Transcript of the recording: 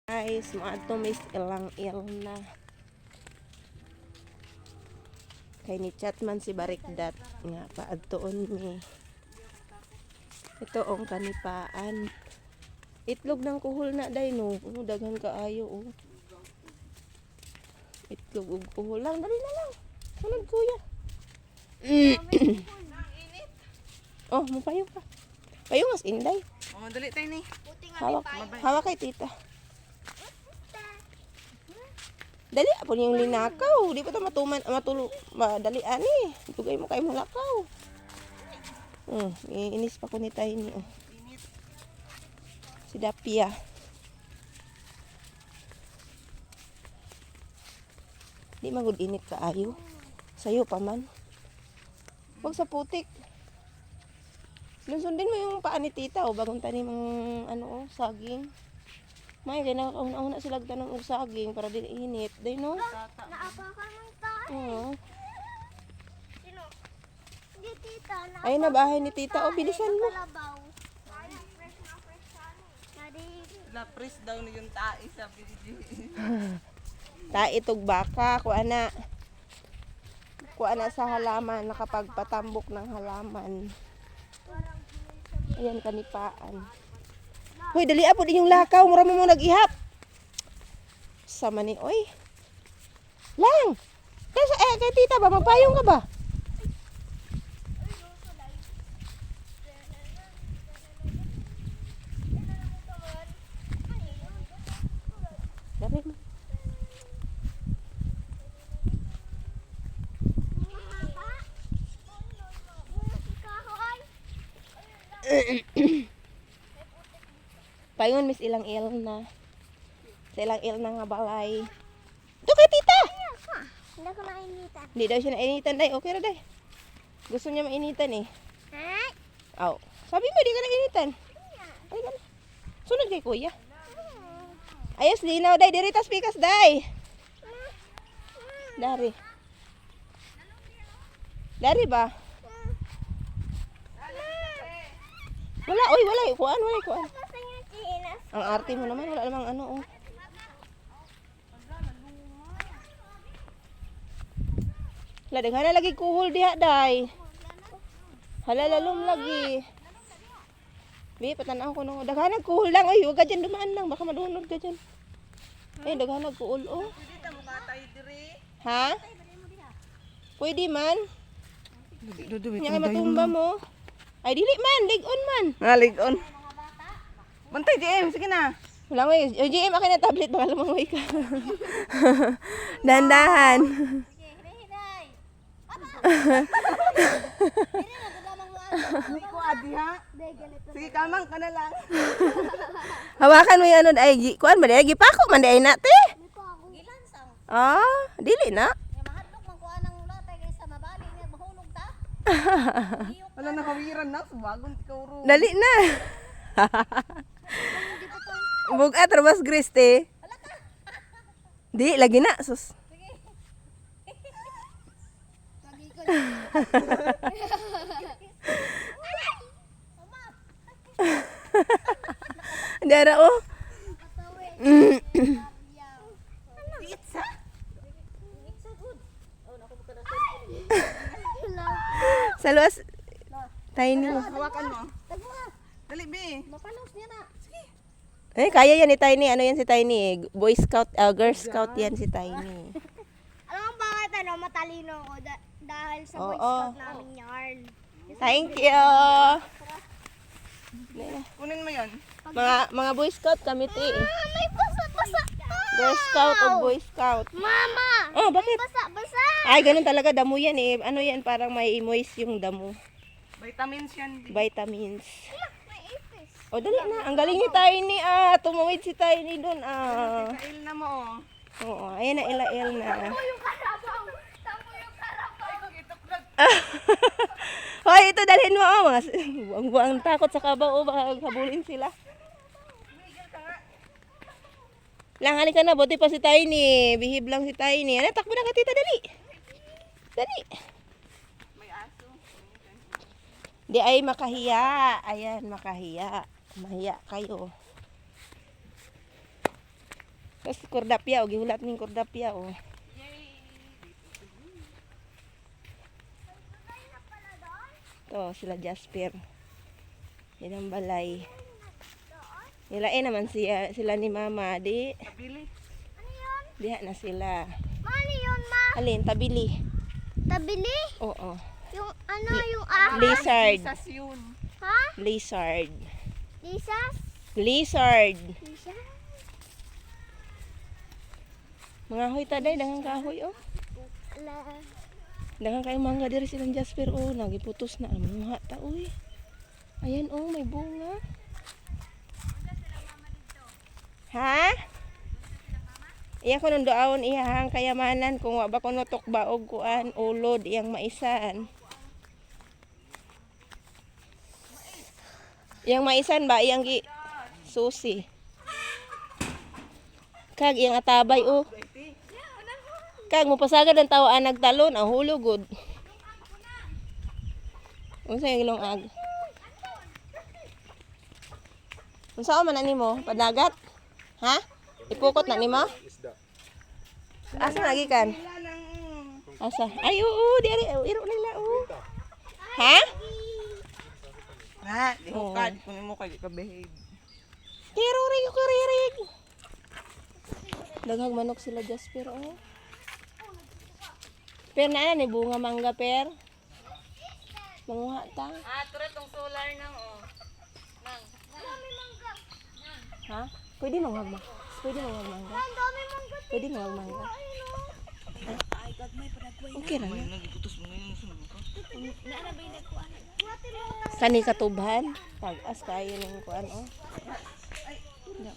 Guys, mga tumis ilang na. Kay ni chatman si Barikdat nga paadtoon ni. Ito ang kanipaan. Itlog ng kuhol na day no. Daghan kaayo oh. Itlog ug kuhol lang, dali na lang. Sunod kuya. Oh, mapayong ka. Payong as inday. Oh, dali tayo ni. Hawak kay tita. Dali po yung linakaw. Di pa ito madali ani. Tugay mo kay mulakaw. Inis pa ko ni Tiny. Oh. Si Dapia. Di magud init kaayo. Sayo pa man. Huwag sa putik. Lunsundin mo yung paa ni tita o bagong tanim ang saging. May kaya nakauna-una sila tanong og saging para di init. Day no? Naapakan mo ito. Oo. Sino? Hindi tita. Ayun na bahay ni tita. O, bilisan mo. Kalabaw. Fresh na fresh Lapres daw na yung tae sa PG. Taitog baka. Kuha na sa halaman. Nakapagpatambok ng halaman. Ayan, kanipaan. Hoy, dali po din yung lakaw. Mura mo nag-ihap. Sama ni, oy. Lang! Kay tita ba? Magpayong ka ba? Dali mo. Payon mis ilang na. Sa ilang na nga balay. Ito kay tita! Hindi ko nainitan. Hindi daw siya nainitan, day. Okay ra, day. Gusto niya mainitan eh. Ay! Aw. Sabi mo, di ka nainitan. Ay, gana. Sunod kay kuya. Ayos, linaw, day. Diri tas pikas, day. Dari. Dari ba? Wala, oy, wala. Kuan. Kasi yung chinas. Ang arte mo naman, wala namang ano, oh. Wala, daghan na lagi kuhol diha, day. Halalalom lagi. Bi, patanaw ko no. Daghan na kuhol lang, oy. Huwag ka dyan dumaan lang. Baka madunod ka dyan. Eh, daghan na kuhol, oh. Pwede ta mo katay dire. Ha? Pwede man. Dudu, Nya matumba mo. Ay, dili man. Ligon man. Ngaligon. Bantay JM, sige na. Wala mo yung GM, akin na tablet. Baka lumangoy ka. Dahan-dahan. Hindi ko adi ha. Sige, kamang ka na lang. Hawakan mo yung ano. Ay, kuan ba? Ay, gipako man. Ay, nate. Gilansang. Ah, dili na. Mahadlok man ko anang latay kay sa mabali niya mahulog ta. Wala nakawiran na. Subagon ikaw ro. Dali na. Bugat, rabas griste. Di, lagi na. Sus. Lagi ko. Dara, oh. Pizza. Saluas. Tiny. Hawakan mo. Dali, be. Mapalos niya na. Eh, kaya yan ni Tiny. Ano yan si Tiny eh? Boy Scout, Girl Scout yan si Tiny. Alam mo bakit matalino ko dahil sa Boy Oo. Scout namin yarn. Thank you. Kunin mo yon. Mga Boy Scout kami ti. May basa-basa. Girl Scout o Boy Scout. Mama! Oh, bakit? Basa-basa. Ay, ganun talaga damo yan eh. Ano yan, parang may moist yung damo. Vitamins yan. Vitamins. May ipis. O, dali na. Ang galing ni Tiny Tumawid si Tiny doon Kail na mo oh. Oo, ayan na ila-il na. Yung karabaw. Tapo yung karabaw. Hoy, ito dalhin mo mga buang takot sa kabaw baka habulin sila. Lang halika na, buti pa si Tiny. Bihib lang si Tiny. Ano, takbo na ka tita, dali. Dali. May aso. Di ay makahiya. Ayan, makahiya. Mahiya kayo. Tapos kordapya, o gihulat ning kordapya, o. To, sila Jasper. Yan ang balay. Nilain naman sila ni Mama, di. Kabili. Ano yun? Diha na sila. Ano yun, ma? Alin, tabili. Tabili? Oo. Yung ano, yung ahas? Lizard. Sas yun. Ha? Lizard. Lisas? Lizard. Lisas? Mga hoy taday, dangang kahoy, oh. Ala. Dangang kayo mangga diri silang Jasper, oh. Nagiputos na. Mga ta, uy. Ayan, oh, may bunga. Ha? Iya ko nung doawon iyahang kayamanan kung wa ba ko nutok baog kuan ulod iyang maisan. Iyang maisan ba iyang gi susi. Kag iyang atabay oh. Kag mo pasagad ang tawaan nagtalon ang hulugod. Unsa yung ilong ag? Unsa man ani mo? Padagat? Ha? Ipukot na nimo? Asa lagi kan? Wala nang... Asa? Ay, oo, di ari, iro nila, oo. Ha? Ha, di Oo. hukad. Kunin mo kay ka-behave. Kirurig, kuririg. Daghang manok sila Jasper, oh. Per na ni bunga mangga per. Manguha ta. Tura tong solar nang, oh. Ha? Pwede mangmangga. Pwede mangmangga. Ang dami mong gato. Pwede mangmangga. Okay ra na. Nagiputos mo ngayon sa mga ko. Kani katubhan. Pag-as kayo ng kuan, oh. Ako na.